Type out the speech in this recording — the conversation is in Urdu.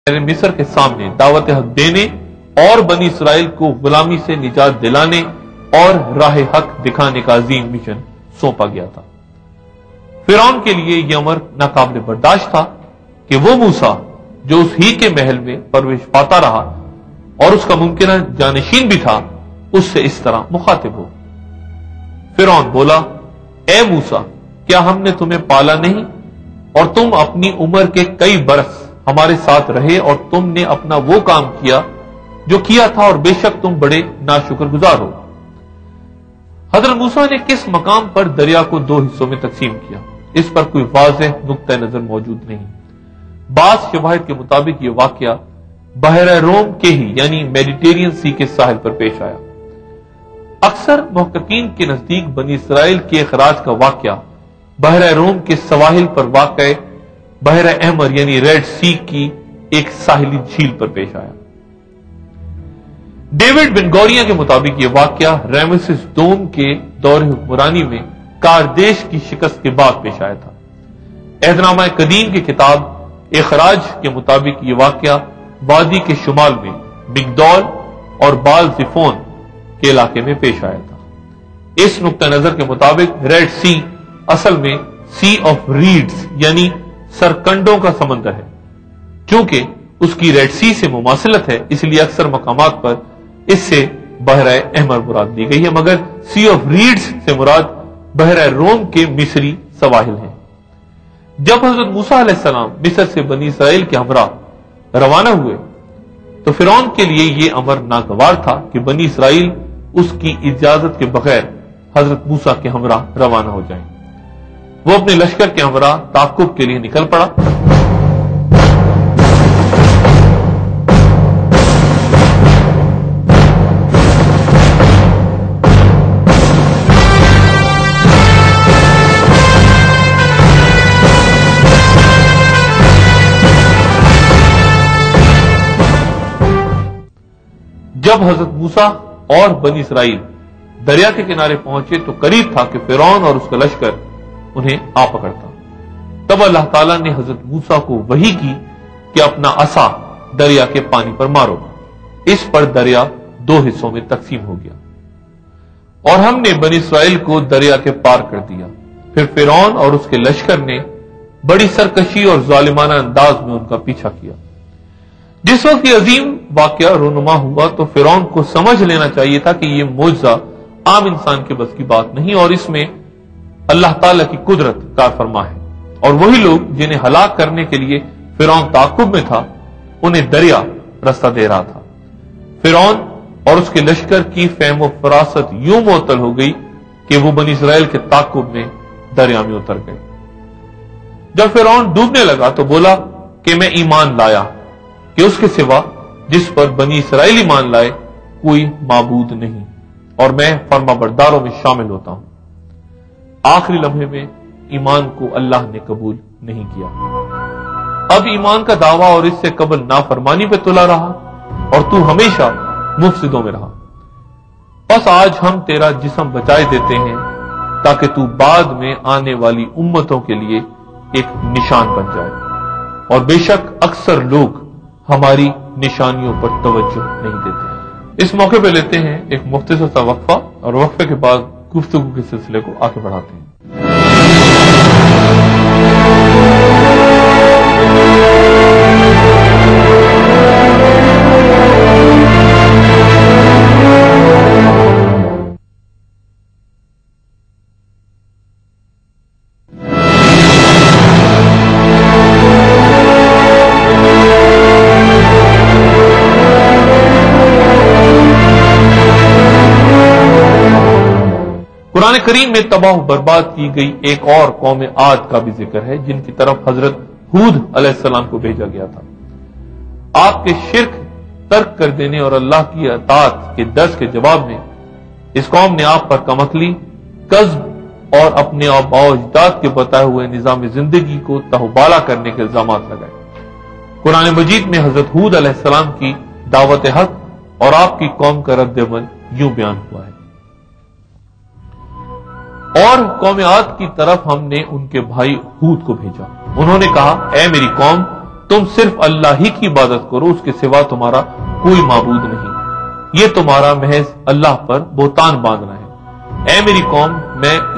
مصر کے سامنے دعوت حق دینے اور بنی اسرائیل کو غلامی سے نجات دلانے اور راہ حق دکھانے کا عظیم مشن سونپا گیا تھا۔ فرعون کے لیے یہ امر ناقابل برداشت تھا کہ وہ موسیٰ جو اس ہی کے محل میں پرورش پاتا رہا اور اس کا ممکنہ جانشین بھی تھا، اس سے اس طرح مخاطب ہو۔ فرعون بولا، اے موسیٰ، کیا ہم نے تمہیں پالا نہیں اور تم اپنی عمر کے کئی برس ہمارے ساتھ رہے اور تم نے اپنا وہ کام کیا جو کیا تھا اور بے شک تم بڑے ناشکر گزار ہو۔ حضرت موسیٰ نے کس مقام پر دریا کو دو حصوں میں تقسیم کیا، اس پر کوئی واضح نقطہ نظر موجود نہیں۔ بعض شواہد کے مطابق یہ واقعہ بحیرہ روم کے ہی یعنی میڈیٹرینین سی کے ساحل پر پیش آیا۔ اکثر محققین کے نزدیک بنی اسرائیل کے اخراج کا واقعہ بحیرہ روم کے سواحل پر واقع بحیرہ احمر یعنی ریڈ سی کی ایک ساحلی جھیل پر پیش آیا۔ ڈیوڈ بن گوریا کے مطابق یہ واقعہ ریمسس دوم کے دور حکمرانی میں کاردیش کی شکست کے بعد پیش آیا تھا۔ عہدنامہ قدیم کی کتاب اخراج کے مطابق یہ واقعہ وادی کے شمال میں مگدول اور بال زفون کے علاقے میں پیش آیا تھا۔ اس نقطہ نظر کے مطابق ریڈ سی اصل میں سی آف ریڈز یعنی سرکنڈوں کا سمندر ہے۔ چونکہ اس کی ریڈ سی سے مماثلت ہے، اس لیے اکثر مقامات پر اس سے بحیرہ احمر مراد دی گئی ہے، مگر سی آف ریڈز سے مراد بحیرہ روم کے مصری سواحل ہیں۔ جب حضرت موسیٰ علیہ السلام مصر سے بنی اسرائیل کے ہمراہ روانہ ہوئے تو فرعون کے لیے یہ امر ناگوار تھا کہ بنی اسرائیل اس کی اجازت کے بغیر حضرت موسیٰ کے ہمراہ روانہ ہو جائیں۔ وہ اپنے لشکر کے ہمراہ تعاقب کے لیے نکل پڑا۔ جب حضرت موسیٰ اور بنی اسرائیل دریا کے کنارے پہنچے تو قریب تھا کہ فرعون اور اس کا لشکر انہیں آ پکڑتا۔ تب اللہ تعالیٰ نے حضرت موسیٰ کو وحی کی کہ اپنا عصا دریا کے پانی پر مارو۔ اس پر دریا دو حصوں میں تقسیم ہو گیا اور ہم نے بنی اسرائیل کو دریا کے پار کر دیا۔ پھر فرعون اور اس کے لشکر نے بڑی سرکشی اور ظالمانہ انداز میں ان کا پیچھا کیا۔ جس وقت یہ عظیم واقعہ رونما ہوا تو فرعون کو سمجھ لینا چاہیے تھا کہ یہ معجزہ عام انسان کے بس کی بات نہیں اور اس میں اللہ تعالیٰ کی قدرت کار فرما ہے، اور وہی لوگ جنہیں ہلاک کرنے کے لیے فرعون تعاقب میں تھا انہیں دریا رستہ دے رہا تھا۔ فرعون اور اس کے لشکر کی فہم و فراست یوں معطل ہو گئی کہ وہ بنی اسرائیل کے تعاقب میں دریا میں اتر گئے۔ جب فرعون ڈوبنے لگا تو بولا کہ میں ایمان لایا کہ اس کے سوا جس پر بنی اسرائیل ایمان لائے کوئی معبود نہیں، اور میں فرما برداروں میں شامل ہوتا ہوں۔ آخری لمحے میں ایمان کو اللہ نے قبول نہیں کیا۔ اب ایمان کا دعویٰ اور اس سے قبل نافرمانی پہ تلا رہا اور تو ہمیشہ مفسدوں میں رہا۔ بس آج ہم تیرا جسم بچائے دیتے ہیں تاکہ تو بعد میں آنے والی امتوں کے لیے ایک نشان بن جائے، اور بے شک اکثر لوگ ہماری نشانیوں پر توجہ نہیں دیتے۔ اس موقع پہ لیتے ہیں ایک مختصر سا وقفہ اور وقفے کے بعد گفتگو کے سلسلے کو آگے بڑھاتے ہیں۔ قرآن کریم میں تباہ و برباد کی گئی ایک اور قوم عاد کا بھی ذکر ہے جن کی طرف حضرت ہود علیہ السلام کو بھیجا گیا تھا۔ آپ کے شرک ترک کر دینے اور اللہ کی اطاعت کے درس کے جواب میں اس قوم نے آپ پر کم عقلی، کذب اور اپنے آباء و اجداد کے بتائے ہوئے نظام زندگی کو تہوبالا کرنے کے الزامات لگائے۔ قرآن مجید میں حضرت ہود علیہ السلام کی دعوت حق اور آپ کی قوم کا رد عمل یوں بیان ہوا ہے، اور قوم عاد کی طرف ہم نے ان کے بھائی ہود کو بھیجا۔ انہوں نے کہا، اے میری قوم، تم صرف اللہ ہی کی عبادت کرو، اس کے سوا تمہارا کوئی معبود نہیں، یہ تمہارا محض اللہ پر بہتان باندھنا ہے۔ اے میری قوم، میں